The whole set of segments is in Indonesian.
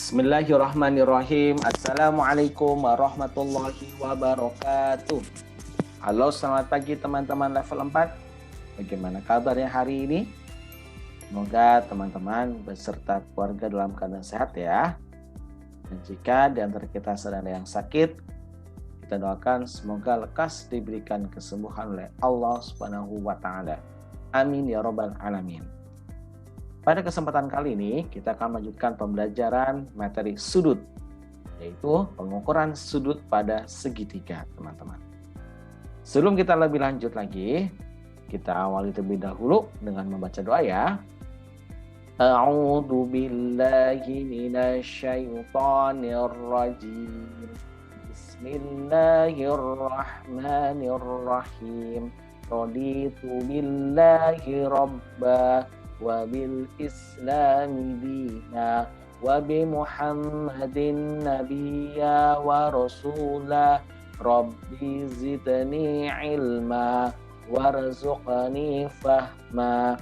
Bismillahirrahmanirrahim. Assalamualaikum warahmatullahi wabarakatuh. Halo, selamat pagi teman-teman level 4. Bagaimana kabarnya hari ini? Semoga teman-teman beserta keluarga dalam keadaan sehat ya. Dan jika di antara kita sedang ada yang sakit, kita doakan semoga lekas diberikan kesembuhan oleh Allah Subhanahu wa taala. Amin ya rabbal alamin. Pada kesempatan kali ini, kita akan melanjutkan pembelajaran materi sudut, yaitu pengukuran sudut pada segitiga, teman-teman. Sebelum kita lebih lanjut lagi, kita awali terlebih dahulu dengan membaca doa ya. A'udzu billahi minasyaitonir rajim. Bismillahirrahmanirrahim. Raditu billahi rabba wa bil islami dina wa bi muhammadin nabiyya wa rasula rabbi zidni ilma warzuqni fahma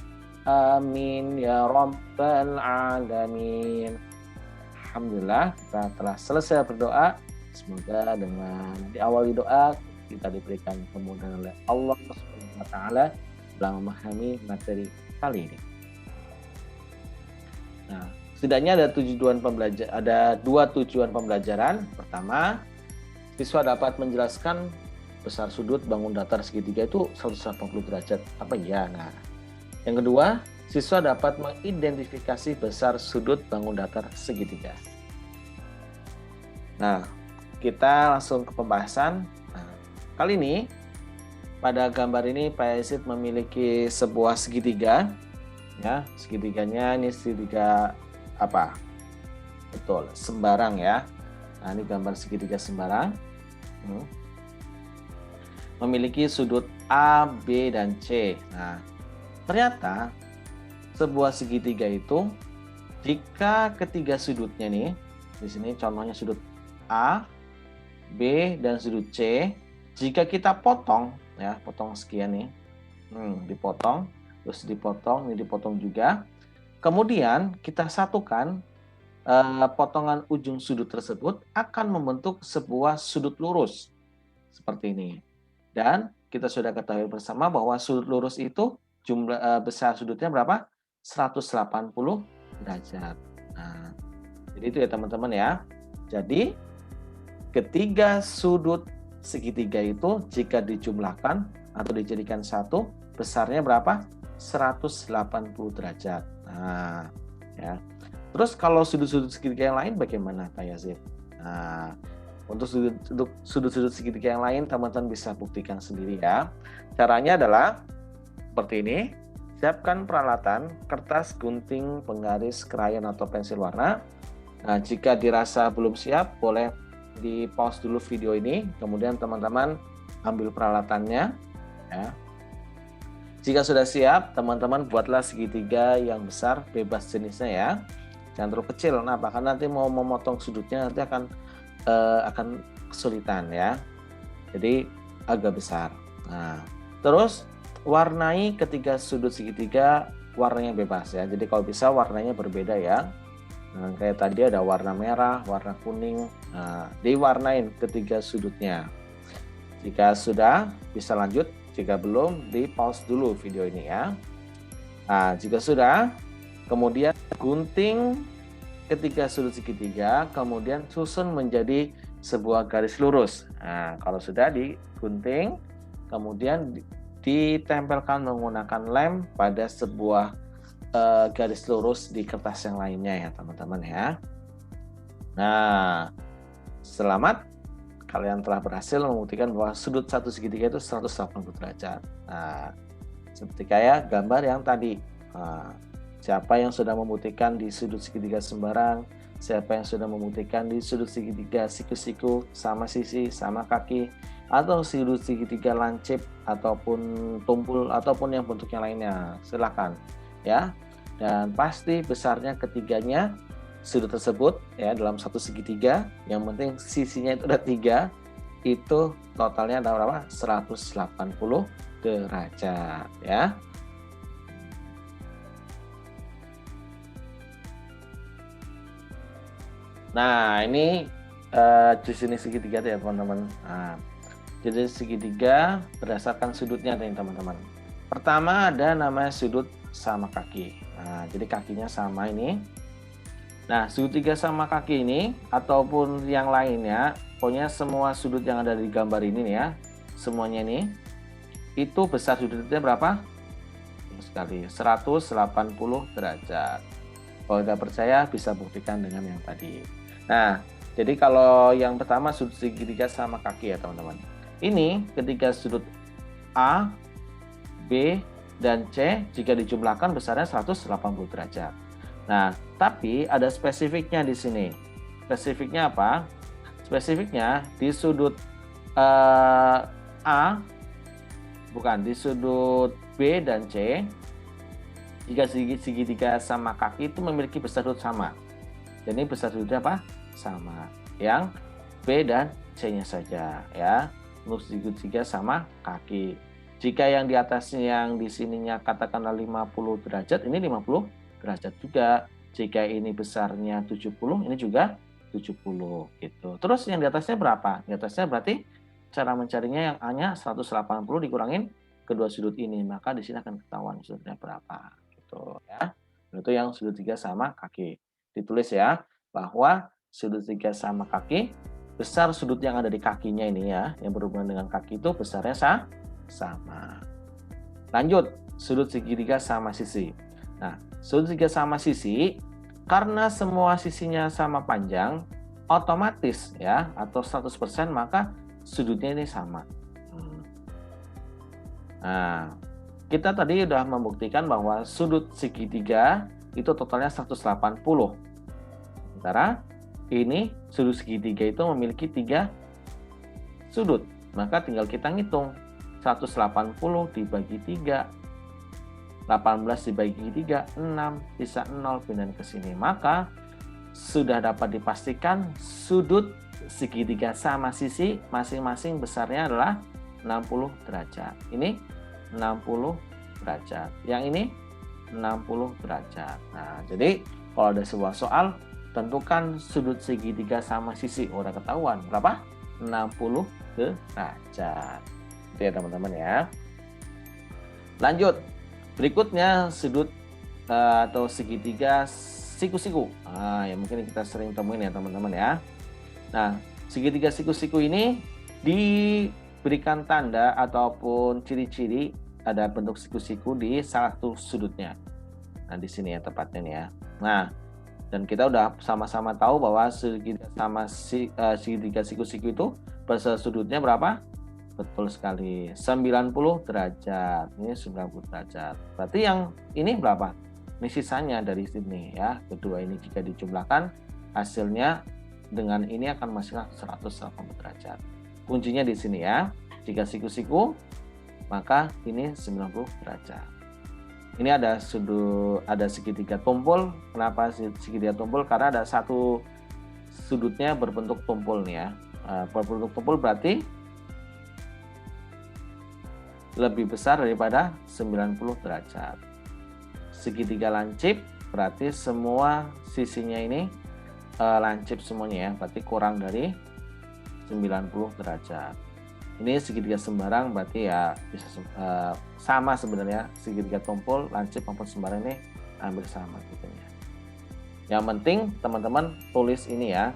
amin ya rabbal alamin. Alhamdulillah, kita telah selesai berdoa. Semoga dengan diawali doa kita diberikan kemudahan oleh Allah Subhanahu wa taala dalam memahami materi kali ini. Nah, setidaknya ada dua tujuan pembelajaran. Pertama, siswa dapat menjelaskan besar sudut bangun datar segitiga itu 180 derajat. Apa ya? Nah, yang kedua, siswa dapat mengidentifikasi besar sudut bangun datar segitiga. Nah, kita langsung ke pembahasan. Nah, kali ini, pada gambar ini Pak Yazid memiliki sebuah segitiga. Ya, segitiganya ini segitiga apa? Betul, sembarang ya. Nah, ini gambar segitiga sembarang. Memiliki sudut A, B, dan C. Nah, ternyata sebuah segitiga itu jika ketiga sudutnya nih, di sini contohnya sudut A, B, dan sudut C, jika kita potong ya, potong sekian nih. Dipotong, terus dipotong, ini dipotong juga. Kemudian kita satukan potongan ujung sudut tersebut akan membentuk sebuah sudut lurus seperti ini. Dan kita sudah ketahui bersama bahwa sudut lurus itu jumlah besar sudutnya berapa? 180 derajat. Nah, jadi itu ya teman-teman ya. Jadi ketiga sudut segitiga itu jika dijumlahkan atau dijadikan satu, besarnya berapa? 180 derajat. Nah, ya. Terus kalau sudut-sudut segitiga yang lain bagaimana, Pak Yazid? Nah, untuk sudut-sudut segitiga yang lain teman-teman bisa buktikan sendiri ya. Caranya adalah seperti ini. Siapkan peralatan, kertas, gunting, penggaris, krayon atau pensil warna. Nah, jika dirasa belum siap, boleh di pause dulu video ini, kemudian teman-teman ambil peralatannya ya. Jika sudah siap, teman-teman buatlah segitiga yang besar, bebas jenisnya ya. Jangan terlalu kecil. Kenapa? Karena nanti mau memotong sudutnya nanti akan kesulitan ya. Jadi agak besar. Nah, terus warnai ketiga sudut segitiga warnanya bebas ya. Jadi kalau bisa warnanya berbeda ya. Nah, kayak tadi ada warna merah, warna kuning. Nah, diwarnain ketiga sudutnya. Jika sudah, bisa lanjut. Jika belum, di pause dulu video ini ya. Nah, jika sudah, kemudian gunting ketiga sudut segitiga, kemudian susun menjadi sebuah garis lurus. Nah, kalau sudah digunting, kemudian ditempelkan menggunakan lem pada sebuah garis lurus di kertas yang lainnya ya teman-teman ya. Nah, selamat, kalian telah berhasil membuktikan bahwa sudut satu segitiga itu 180 derajat. Nah, seperti kayak gambar yang tadi. Nah, siapa yang sudah membuktikan di sudut segitiga sembarang, siapa yang sudah membuktikan di sudut segitiga siku-siku sama sisi sama kaki, atau sudut segitiga lancip ataupun tumpul ataupun yang bentuknya lainnya, silakan ya. Dan pasti besarnya ketiganya sudut tersebut ya dalam satu segitiga, yang penting sisinya itu ada 3, itu totalnya ada berapa? 180 derajat ya. Nah, ini di sini segitiga ya teman-teman. Nah, jadi segitiga berdasarkan sudutnya nih teman-teman. Pertama ada namanya sudut sama kaki. Nah, jadi kakinya sama ini. Nah, segitiga sama kaki ini ataupun yang lainnya, pokoknya semua sudut yang ada di gambar ini nih ya, semuanya ini, itu besar sudutnya berapa? Sekali 180 derajat. Kalau tidak percaya bisa buktikan dengan yang tadi. Nah, jadi kalau yang pertama sudut segitiga sama kaki ya teman-teman. Ini ketika sudut A, B, dan C jika dijumlahkan besarnya 180 derajat. Nah, tapi ada spesifiknya di sini. Spesifiknya apa? Spesifiknya di sudut A, bukan, di sudut B dan C, jika segitiga sama kaki itu memiliki besar sudut sama. Jadi besar sudutnya apa? Sama. Yang B dan C-nya saja ya. Untuk segitiga sama kaki. Jika yang di atasnya yang di sininya katakanlah 50 derajat, ini 50 derajat juga. Jika ini besarnya 70, ini juga 70 gitu. Terus yang di atasnya berapa? Di atasnya berarti cara mencarinya yang hanya 180 dikurangin kedua sudut ini, maka di sini akan ketahuan sudutnya berapa gitu ya. Itu yang sudut 3 sama kaki. Ditulis ya bahwa sudut 3 sama kaki, besar sudut yang ada di kakinya ini ya, yang berhubungan dengan kaki itu besarnya sama. Lanjut, sudut segitiga sama sisi. Nah, sudut segitiga sama sisi, karena semua sisinya sama panjang, otomatis ya, atau 100% maka sudutnya ini sama. Nah, kita tadi sudah membuktikan bahwa sudut segitiga itu totalnya 180. Sementara ini sudut segitiga itu memiliki 3 sudut. Maka tinggal kita ngitung. 180 dibagi 3, 18 dibagi 3, 6, sisa 0, pindah ke sini. Maka sudah dapat dipastikan sudut segitiga sama sisi masing-masing besarnya adalah 60 derajat. Ini 60 derajat. Yang ini 60 derajat. Nah, jadi kalau ada sebuah soal, tentukan sudut segitiga sama sisi. Udah ketahuan berapa? 60 derajat. Itu ya teman-teman ya. Lanjut. Berikutnya sudut atau segitiga siku-siku. Nah, yang mungkin kita sering temuin ya teman-teman ya. Nah, segitiga siku-siku ini diberikan tanda ataupun ciri-ciri ada bentuk siku-siku di salah satu sudutnya. Nah, di sini ya tepatnya nih ya. Nah, dan kita udah sama-sama tahu bahwa segitiga siku-siku itu besar sudutnya berapa? Betul sekali, 90 derajat. Ini 90 derajat. Berarti yang ini berapa? Ini sisanya dari sini ya. Kedua ini jika dijumlahkan hasilnya dengan ini akan menghasilkan 180 derajat. Kuncinya di sini ya. Jika siku-siku maka ini 90 derajat. Ini ada segitiga tumpul. Kenapa segitiga tumpul? Karena ada satu sudutnya berbentuk tumpul nih ya. Berbentuk tumpul berarti lebih besar daripada 90 derajat. Segitiga lancip berarti semua sisinya ini lancip semuanya ya, berarti kurang dari 90 derajat. Ini segitiga sembarang berarti ya bisa sama sebenarnya, segitiga tumpul, lancip maupun sembarang ini hampir sama gitu ya. Yang penting teman-teman tulis ini ya.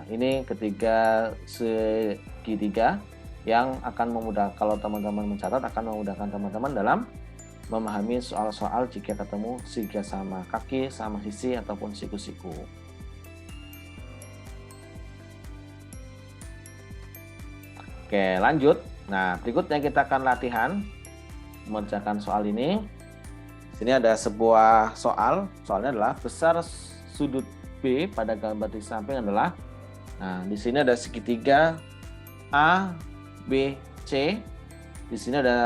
Ini ketiga segitiga yang akan memudahkan, kalau teman-teman mencatat akan memudahkan teman-teman dalam memahami soal-soal jika ketemu segitiga sama kaki, sama sisi ataupun siku-siku. Oke, lanjut. Nah, berikutnya kita akan latihan mengerjakan soal ini. Di sini ada sebuah soal. Soalnya adalah besar sudut B pada gambar di samping adalah, nah di sini ada segitiga A, B, C. Di sini ada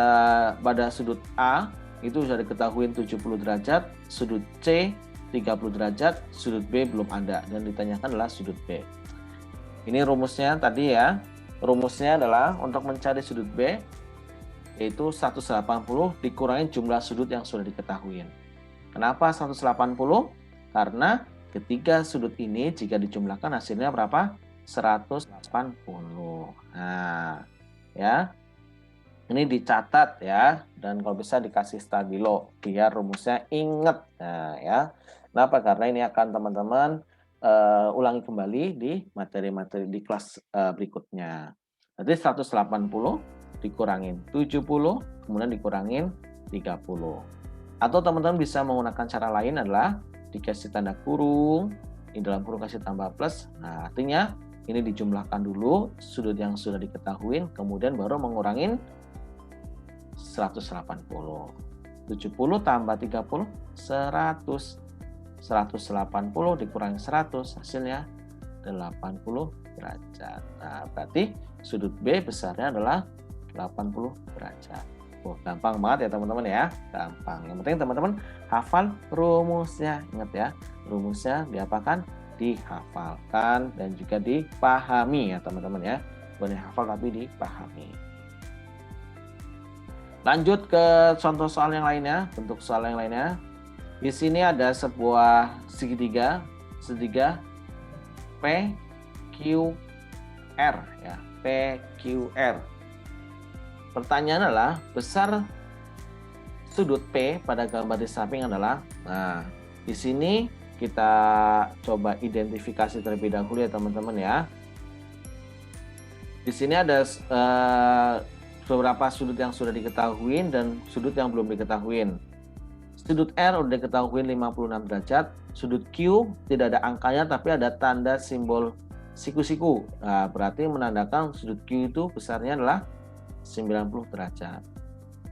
pada sudut A itu sudah diketahui 70 derajat, sudut C 30 derajat, sudut B belum ada dan ditanyakan adalah sudut B. Ini rumusnya tadi ya. Rumusnya adalah untuk mencari sudut B yaitu 180 dikurangi jumlah sudut yang sudah diketahui. Kenapa 180? Karena ketiga sudut ini jika dijumlahkan hasilnya berapa? 180. Nah, ya. Ini dicatat ya, dan kalau bisa dikasih stabilo biar rumusnya inget. Nah, ya. Kenapa? Karena ini akan teman-teman ulangi kembali di materi-materi di kelas berikutnya. Jadi 180 dikurangin 70, kemudian dikurangin 30. Atau teman-teman bisa menggunakan cara lain adalah dikasih tanda kurung, di dalam kurung kasih tambah plus. Nah, artinya ini dijumlahkan dulu sudut yang sudah diketahui, kemudian baru mengurangin 180. 70 tambah 30, 100. 180 dikurangi 100, hasilnya 80 derajat. Nah, berarti sudut B besarnya adalah 80 derajat. Oh, gampang banget ya teman-teman ya. Gampang. Yang penting teman-teman hafal rumusnya. Ingat ya, rumusnya diapakan? Dihafalkan dan juga dipahami ya teman-teman ya. Bukan dihafal tapi dipahami. Lanjut ke contoh soal yang lainnya, bentuk soal yang lainnya. Di sini ada sebuah segitiga PQR ya, PQR. Pertanyaan adalah besar sudut P pada gambar di samping adalah. Nah, di sini kita coba identifikasi terlebih dahulu ya teman-teman ya. Di sini ada beberapa sudut yang sudah diketahui dan sudut yang belum diketahui. Sudut R sudah diketahui 56 derajat, sudut Q tidak ada angkanya tapi ada tanda simbol siku-siku. Nah, berarti menandakan sudut Q itu besarnya adalah 90 derajat.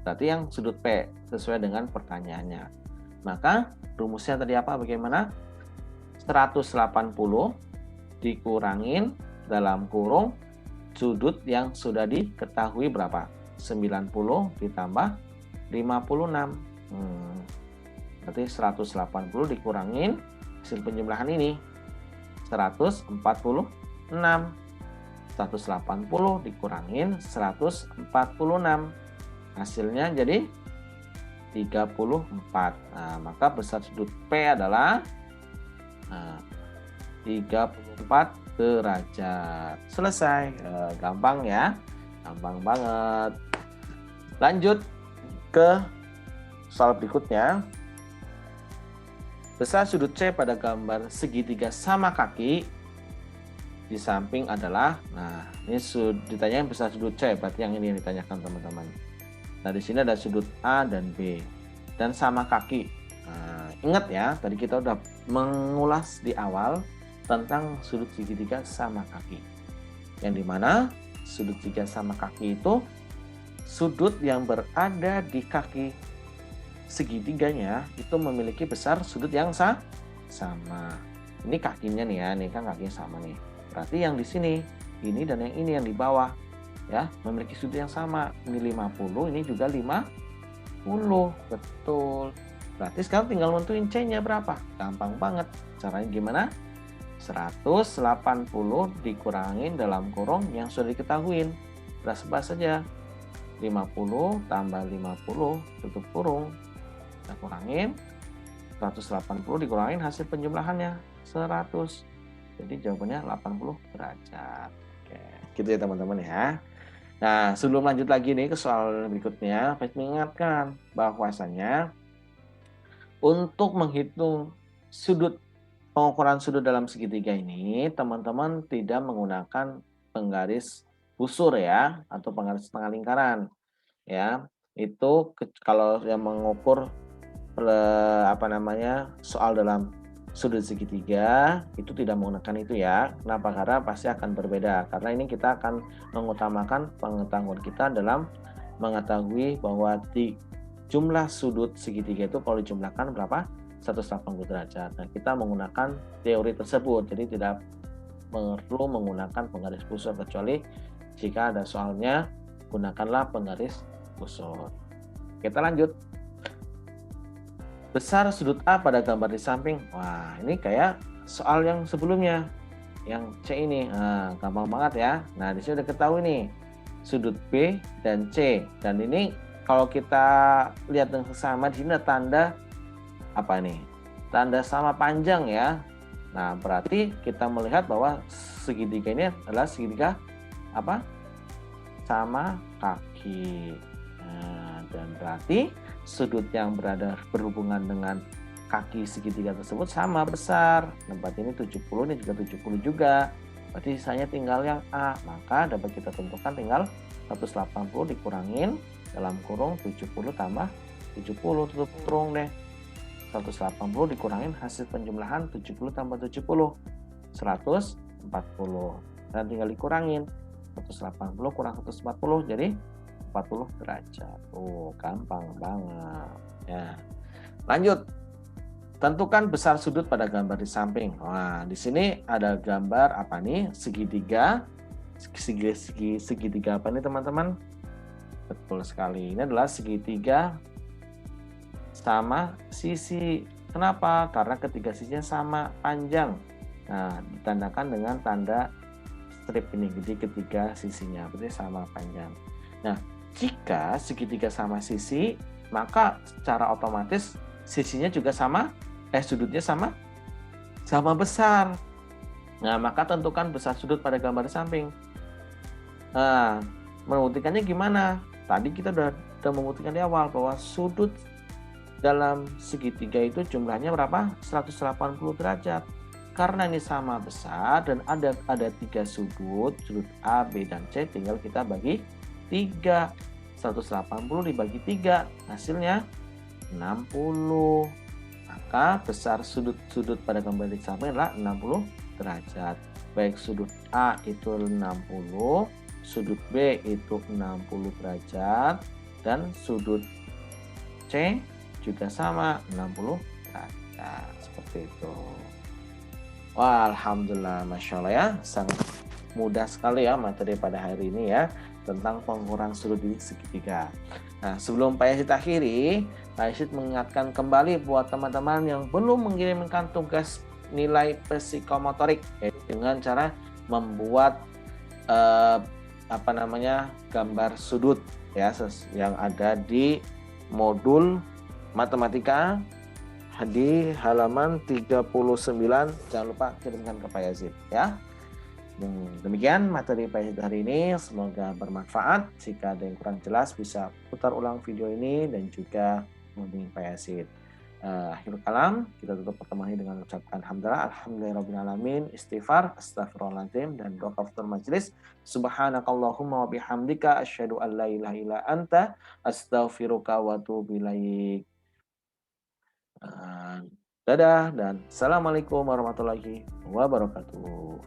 Berarti yang sudut P sesuai dengan pertanyaannya. Maka rumusnya tadi apa? Bagaimana? 180 dikurangin dalam kurung sudut yang sudah diketahui berapa? 90 ditambah 56. Berarti 180 dikurangin hasil penjumlahan ini 146. 180 dikurangin 146. Hasilnya jadi 34. Nah, maka besar sudut P adalah 34 derajat. Selesai. Gampang ya. Gampang banget. Lanjut ke soal berikutnya. Besar sudut C pada gambar segitiga sama kaki di samping adalah, nah ini ditanyakan besar sudut C, berarti yang ini yang ditanyakan teman-teman. Nah di sini ada sudut A dan B dan sama kaki. Nah, ingat ya, tadi kita udah mengulas di awal tentang sudut segitiga sama kaki. Yang dimana sudut segitiga sama kaki itu sudut yang berada di kaki segitiganya itu memiliki besar sudut yang sama. Ini kakinya nih ya, ini kan kakinya sama nih. Berarti yang di sini, ini dan yang ini yang di bawah ya, memiliki sudut yang sama. Ini 50, ini juga 50. Betul. Berarti sekarang tinggal nentuin C-nya berapa. Gampang banget. Caranya gimana? 180 dikurangin dalam kurung yang sudah diketahui. Beras-beras saja. 50 tambah 50 tutup kurung. Kita kurangin 180 dikurangin hasil penjumlahannya 100. Jadi jawabannya 80 derajat. Oke, gitu ya teman-teman ya. Nah, sebelum lanjut lagi nih ke soal berikutnya, saya mengingatkan bahwasanya untuk menghitung sudut, pengukuran sudut dalam segitiga ini, teman-teman tidak menggunakan penggaris busur ya, atau penggaris tengah lingkaran. Ya, itu kalau yang mengukur soal dalam sudut segitiga itu tidak menggunakan itu ya. Kenapa? Karena pasti akan berbeda. Karena ini kita akan mengutamakan pengetahuan kita dalam mengetahui bahwa di jumlah sudut segitiga itu kalau dijumlahkan berapa? 180 derajat. Nah, kita menggunakan teori tersebut. Jadi tidak perlu menggunakan penggaris busur kecuali jika ada soalnya gunakanlah penggaris busur. Kita lanjut. Besar sudut A pada gambar di samping. Wah, ini kayak soal yang sebelumnya. Yang C ini. Nah, gampang banget ya. Nah, di sini udah ketahui nih. Sudut B dan C. Dan ini kalau kita lihat dengan sama di sini ada tanda apa nih? Tanda sama panjang ya. Nah, berarti kita melihat bahwa segitiga ini adalah segitiga apa? Sama kaki. Nah, dan berarti sudut yang berhubungan dengan kaki segitiga tersebut sama besar. Nah, berarti ini 70, ini juga 70 juga. Berarti sisanya tinggal yang A. Maka dapat kita tentukan tinggal 180 dikurangin dalam kurung 70 tambah 70. Tutup kurung deh. 180 dikurangin hasil penjumlahan 70 tambah 70. 140. Dan tinggal dikurangin. 180 kurang 140 jadi 40 derajat. Gampang banget. Ya. Lanjut. Tentukan besar sudut pada gambar di samping. Nah, di sini ada gambar apa nih? Segitiga. Segitiga apa nih, teman-teman? Betul sekali. Ini adalah segitiga sama sisi. Kenapa? Karena ketiga sisinya sama panjang. Nah, ditandakan dengan tanda strip ini, jadi ketiga sisinya berarti sama panjang. Nah, jika segitiga sama sisi, maka secara otomatis sisinya juga sama, sudutnya sama besar. Nah, maka tentukan besar sudut pada gambar samping. Nah, membuktikannya gimana? Tadi kita udah membuktikan di awal bahwa sudut dalam segitiga itu jumlahnya berapa? 180 derajat. Karena ini sama besar dan ada 3 sudut A, B, dan C, tinggal kita bagi 3. 180 dibagi 3, hasilnya 60. Maka besar sudut-sudut pada gambar di samping adalah 60 derajat. Baik sudut A itu 60, sudut B itu 60 derajat, dan sudut C juga sama 60 derajat. Seperti itu. Wah, alhamdulillah, masya Allah ya, sangat mudah sekali ya materi pada hari ini ya tentang pengukuran sudut di segitiga. Nah, sebelum Pak Yazid akhiri, Pak Yazid mengingatkan kembali buat teman-teman yang belum mengirimkan tugas nilai psikomotorik dengan cara membuat gambar sudut ya yang ada di modul matematika di halaman 39. Jangan lupa kirimkan ke Pak Yazid ya. Demikian materi Pak Yazid hari ini, semoga bermanfaat. Jika ada yang kurang jelas bisa putar ulang video ini dan juga menghubungi Pak Yazid. Akhirul kalam, kita tutup pertemuan ini dengan ucapkan alhamdulillahirobbilalamin, istighfar, astagfirullahaladzim, dan doa kafaratul majelis. Subhanakallahumma wa bihamdika asyhadu an la ilaha illa anta astaghfiruka wa atubu ilaik. Dadah dan assalamualaikum warahmatullahi wabarakatuh.